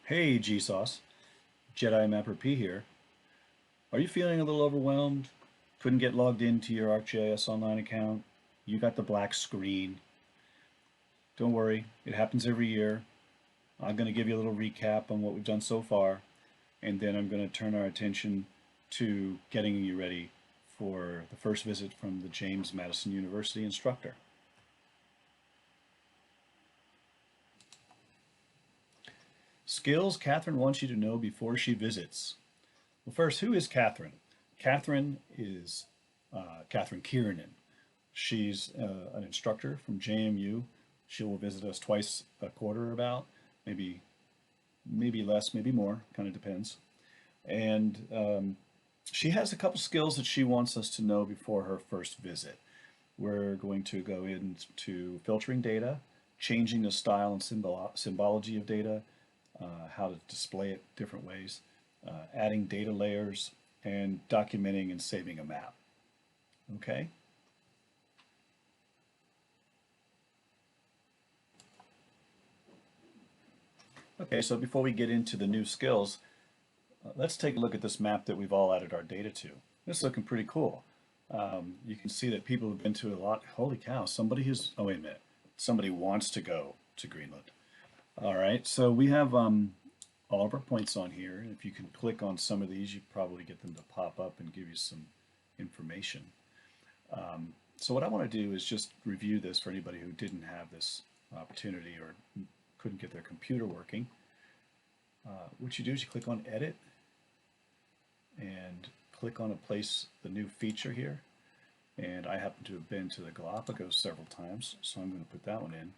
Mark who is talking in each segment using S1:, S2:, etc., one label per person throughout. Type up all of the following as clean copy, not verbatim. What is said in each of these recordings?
S1: Hey GSauce, Jedi Mapper P here. Are you feeling a little overwhelmed? Couldn't get logged into your ArcGIS Online account? You got the black screen. Don't worry, it happens every year. I'm going to give you a little recap on what we've done so far, and then I'm going to turn our attention to getting you ready for the first visit from the James Madison University instructor. Skills Katherine wants you to know before she visits. Well, first, who is Katherine? Katherine is Katherine Kiernan. She's an instructor from JMU. She will visit us twice a quarter about, maybe less, maybe more, kind of depends. And she has a couple skills that she wants us to know before her first visit. We're going to go into filtering data, changing the style and symbology of data, how to display it different ways, adding data layers, and documenting and saving a map. Okay? Okay, so before we get into the new skills, let's take a look at this map that we've all added our data to. This is looking pretty cool. You can see that people have been to a lot. Holy cow, oh wait a minute. Somebody wants to go to Greenland. All right, so we have all of our points on here. If you can click on some of these, you probably get them to pop up and give you some information. So what I want to do is just review this for anybody who didn't have this opportunity or couldn't get their computer working. What you do is you click on Edit and click on the new feature here. And I happen to have been to the Galapagos several times, so I'm going to put that one in.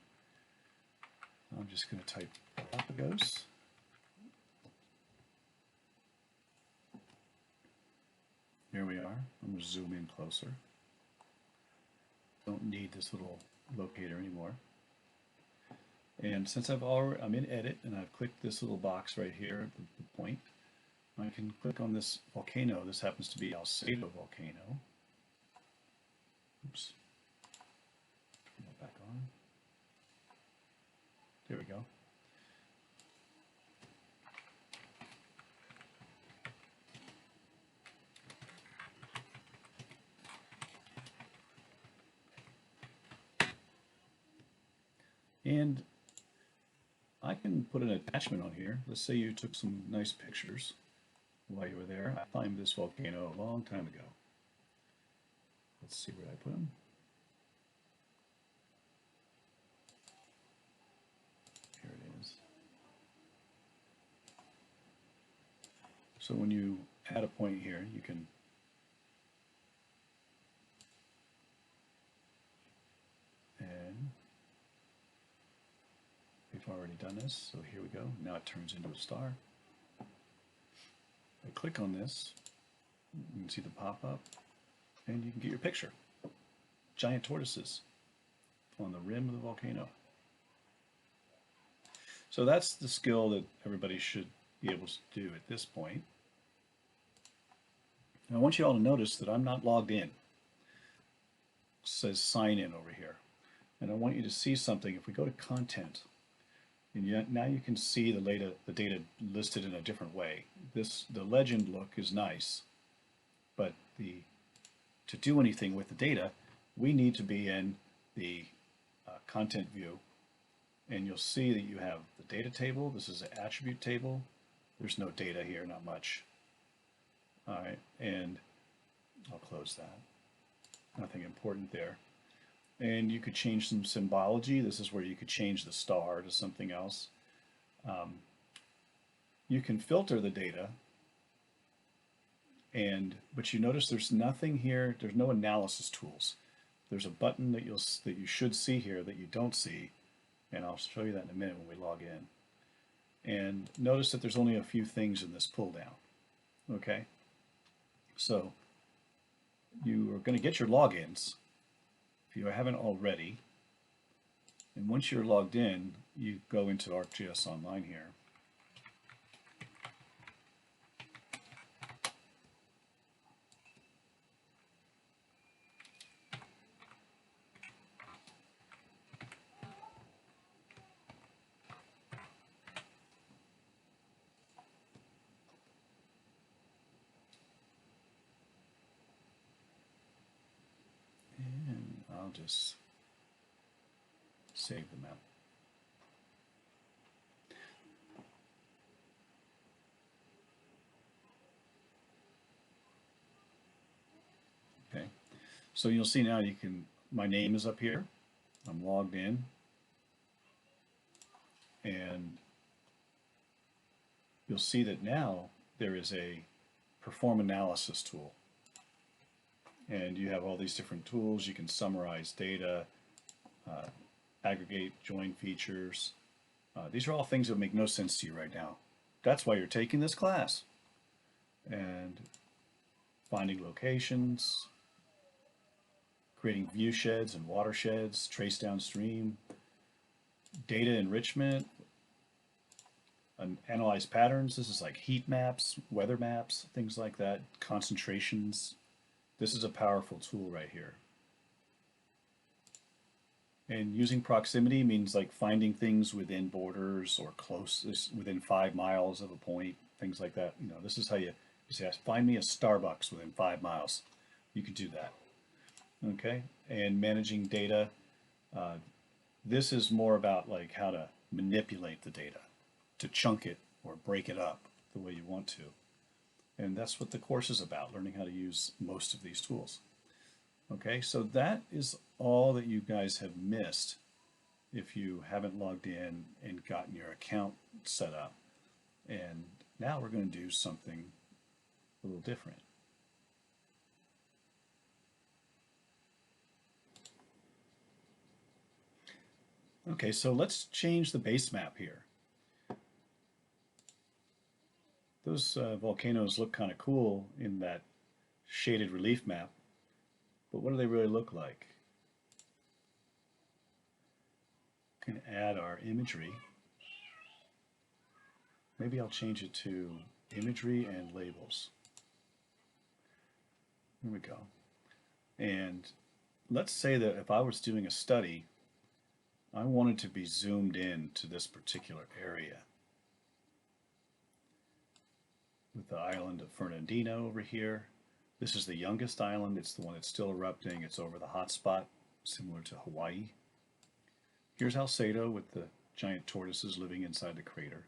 S1: I'm just going to type Galapagos. Here we are. I'm going to zoom in closer. Don't need this little locator anymore. And since I'm in Edit and I've clicked this little box right here at the point, I can click on this volcano. This happens to be Alcedo volcano. Oops. Turn that back on. There we go. And I can put an attachment on here. Let's say you took some nice pictures while you were there. I climbed this volcano a long time ago. Let's see where I put them. Here it is. So when you add a point here, you can and we've already done this, so here we go. Now it turns into a star. I click on this, you can see the pop-up, and you can get your picture. Giant tortoises on the rim of the volcano. So that's the skill that everybody should be able to do at this point. Now I want you all to notice that I'm not logged in. It says sign in over here. And I want you to see something. If we go to content, and now you can see the data listed in a different way. The legend look is nice, but to do anything with the data, we need to be in the content view, and you'll see that you have the data table. This is an attribute table. There's no data here, not much. All right, and I'll close that. Nothing important there. And you could change some symbology. This is where you could change the star to something else. You can filter the data, but you notice there's nothing here. There's no analysis tools. There's a button that you should see here that you don't see, and I'll show you that in a minute when we log in. And notice that there's only a few things in this pull down. Okay, so you are going to get your logins if you haven't already. And once you're logged in, you go into ArcGIS Online here. I'll just save them out. Okay, so you'll see now my name is up here. I'm logged in, and you'll see that now there is a perform analysis tool. And you have all these different tools. You can summarize data, aggregate, join features. These are all things that make no sense to you right now. That's why you're taking this class. And finding locations, creating view sheds and watersheds, trace downstream, data enrichment, and analyze patterns. This is like heat maps, weather maps, things like that, concentrations. This is a powerful tool right here. And using proximity means like finding things within borders or close, within 5 miles of a point, things like that. You know, this is how you say, find me a Starbucks within 5 miles. You can do that. Okay, and managing data. This is more about like how to manipulate the data, to chunk it or break it up the way you want to. And that's what the course is about, learning how to use most of these tools. Okay, so that is all that you guys have missed if you haven't logged in and gotten your account set up. And now we're going to do something a little different. Okay, so let's change the base map here. Those volcanoes look kind of cool in that shaded relief map, but what do they really look like? We can add our imagery. Maybe I'll change it to imagery and labels. Here we go. And let's say that if I was doing a study, I wanted to be zoomed in to this particular area. With the island of Fernandina over here. This is the youngest island. It's the one that's still erupting. It's over the hot spot, similar to Hawaii. Here's Alcedo with the giant tortoises living inside the crater.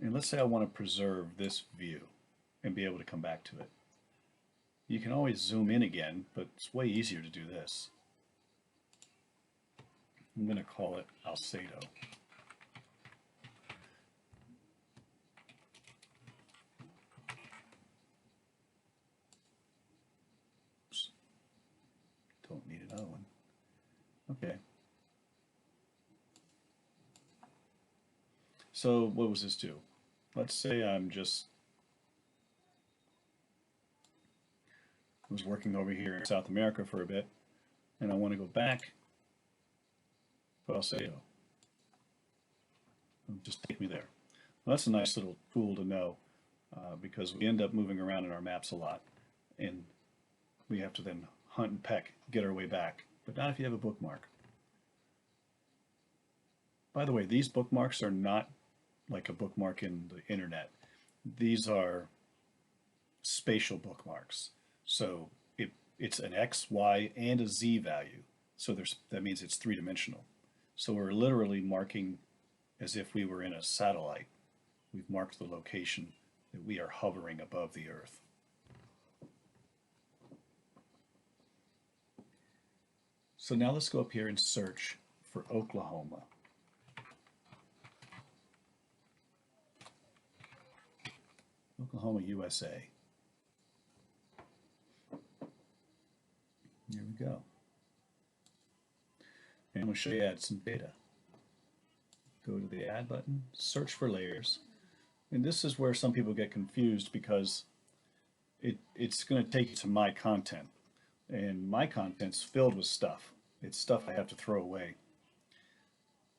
S1: And let's say I want to preserve this view and be able to come back to it. You can always zoom in again, but it's way easier to do this. I'm going to call it Alcedo. Oops. Don't need another one. Okay. So what does this do? Let's say I was working over here in South America for a bit, and I want to go back. But I'll say, just take me there. Well, that's a nice little tool to know because we end up moving around in our maps a lot, and we have to then hunt and peck, get our way back. But not if you have a bookmark. By the way, these bookmarks are not like a bookmark in the internet. These are spatial bookmarks. So it's an X, Y, and a Z value. So that means it's three-dimensional. So we're literally marking as if we were in a satellite. We've marked the location that we are hovering above the Earth. So now let's go up here and search for Oklahoma. Oklahoma, USA. Here we go. And I'm going to show you add some data. Go to the add button, search for layers. And this is where some people get confused because it's going to take you to my content. And my content's filled with stuff. It's stuff I have to throw away.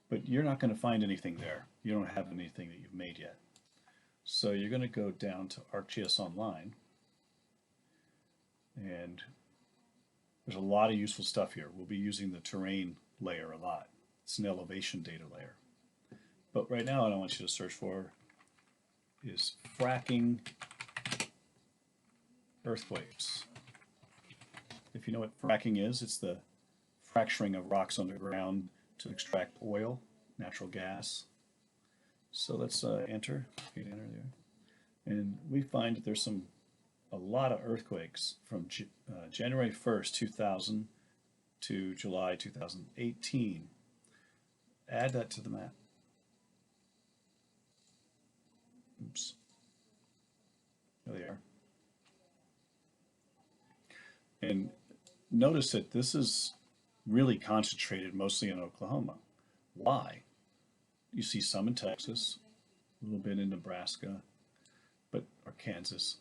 S1: But you're not going to find anything there. You don't have anything that you've made yet. So you're going to go down to ArcGIS Online. And there's a lot of useful stuff here. We'll be using the terrain layer a lot. It's an elevation data layer. But right now what I want you to search for is fracking earthquakes. If you know what fracking is, it's the fracturing of rocks underground to extract oil, natural gas. So let's enter. Hit enter there. And we find that there's a lot of earthquakes from January 1st, 2000 to July 2018. Add that to the map. Oops. There they are. And notice that this is really concentrated mostly in Oklahoma. Why? You see some in Texas, a little bit in Nebraska, or Kansas,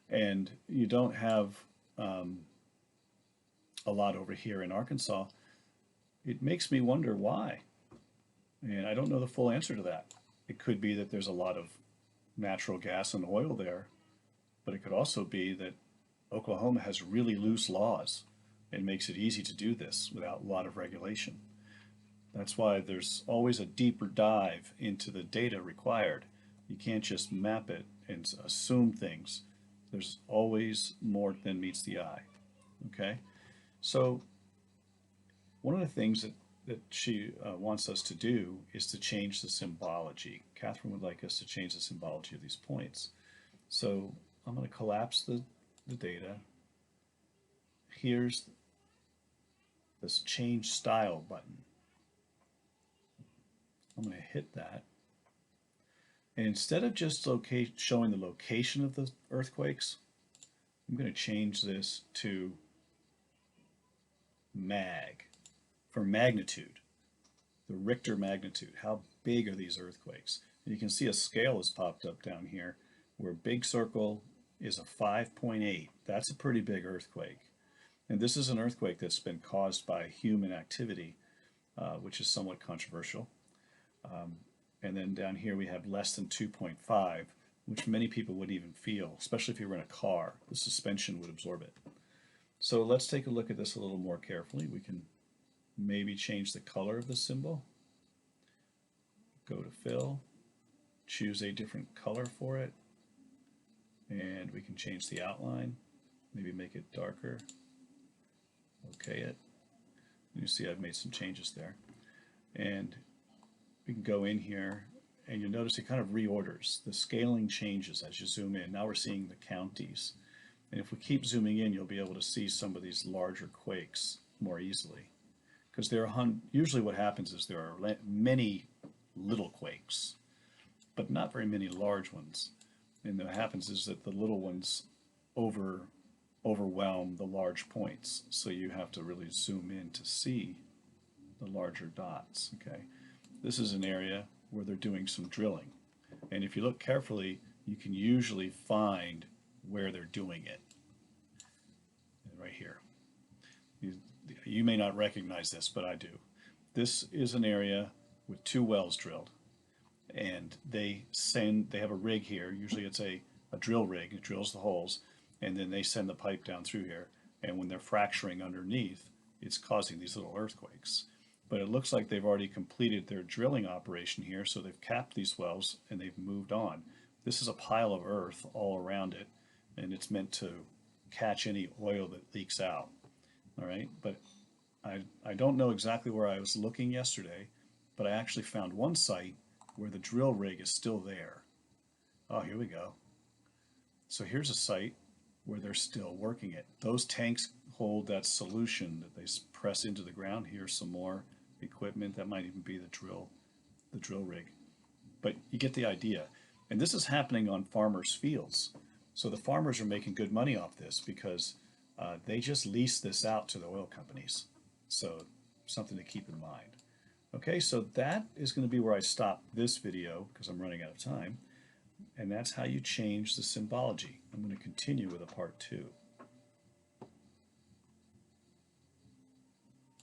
S1: and you don't have a lot over here in Arkansas. It makes me wonder why, and I don't know the full answer to that. It could be that there's a lot of natural gas and oil there, but it could also be that Oklahoma has really loose laws and makes it easy to do this without a lot of regulation. That's why there's always a deeper dive into the data required. You can't just map it and assume things. There's always more than meets the eye. Okay? So one of the things that she wants us to do is to change the symbology. Katherine would like us to change the symbology of these points. So I'm going to collapse the data. Here's this change style button. I'm going to hit that. And instead of just showing the location of the earthquakes, I'm going to change this to mag, for magnitude, the Richter magnitude. How big are these earthquakes? And you can see a scale has popped up down here where big circle is a 5.8. That's a pretty big earthquake. And this is an earthquake that's been caused by human activity, which is somewhat controversial. And then down here we have less than 2.5, which many people wouldn't even feel, especially if you were in a car. The suspension would absorb it. So let's take a look at this a little more carefully. We can maybe change the color of the symbol. Go to fill, choose a different color for it, and we can change the outline, maybe make it darker. Okay it. You see I've made some changes there. And we can go in here and you'll notice it kind of reorders. The scaling changes as you zoom in. Now we're seeing the counties. And if we keep zooming in, you'll be able to see some of these larger quakes more easily. Because usually what happens is there are many little quakes, but not very many large ones. And what happens is that the little ones overwhelm the large points. So you have to really zoom in to see the larger dots. Okay. This is an area where they're doing some drilling. And if you look carefully, you can usually find where they're doing it. Right here. You may not recognize this, but I do. This is an area with 2 wells drilled. And they have a rig here. Usually it's a drill rig. It drills the holes. And then they send the pipe down through here. And when they're fracturing underneath, it's causing these little earthquakes. But it looks like they've already completed their drilling operation here, so they've capped these wells and they've moved on. This is a pile of earth all around it, and it's meant to catch any oil that leaks out. All right, but I don't know exactly where I was looking yesterday, but I actually found one site where the drill rig is still there. Oh, here we go. So here's a site where they're still working it. Those tanks hold that solution that they press into the ground. Here's some more equipment. That might even be the drill rig. But you get the idea. And this is happening on farmers' fields. So the farmers are making good money off this because they just lease this out to the oil companies. So something to keep in mind. Okay, so that is going to be where I stop this video because I'm running out of time. And that's how you change the symbology. I'm going to continue with a part 2.